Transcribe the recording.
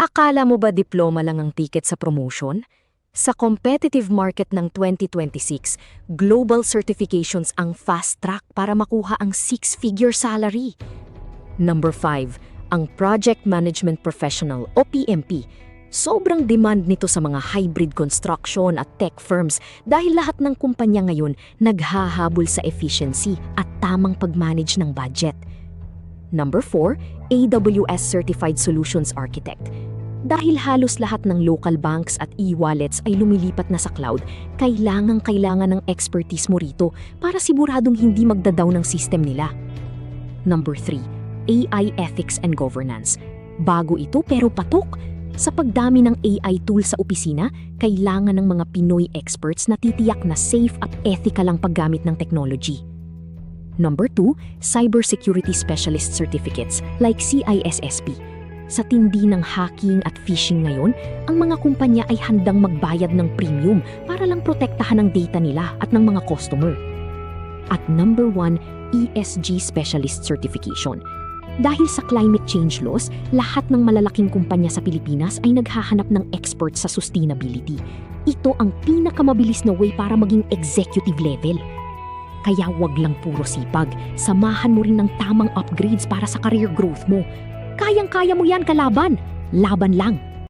Akala mo ba diploma lang ang ticket sa promotion? Sa competitive market ng 2026, global certifications ang fast track para makuha ang six-figure salary. Number 5, ang Project Management Professional o PMP. Sobrang demand nito sa mga hybrid construction at tech firms dahil lahat ng kumpanya ngayon naghahabol sa efficiency at tamang pag-manage ng budget. Number 4, AWS Certified Solutions Architect. Dahil halos lahat ng local banks at e-wallets ay lumilipat na sa cloud, kailangan ng expertise mo rito para siguradong hindi magdadaw ng system nila. Number 3, AI Ethics and Governance. Bago ito pero patok. Sa pagdami ng AI tools sa opisina, kailangan ng mga Pinoy experts na titiyak na safe at ethical ang paggamit ng technology. Number 2, Cybersecurity Specialist Certificates like CISSP. Sa tindi ng hacking at phishing ngayon, ang mga kumpanya ay handang magbayad ng premium para lang protektahan ang data nila at ng mga customer. At number 1, ESG Specialist Certification. Dahil sa climate change laws, lahat ng malalaking kumpanya sa Pilipinas ay naghahanap ng experts sa sustainability. Ito ang pinakamabilis na way para maging executive level. Kaya wag lang puro sipag, samahan mo rin ng tamang upgrades para sa career growth mo. Kayang-kaya mo yan, kalaban! Laban lang!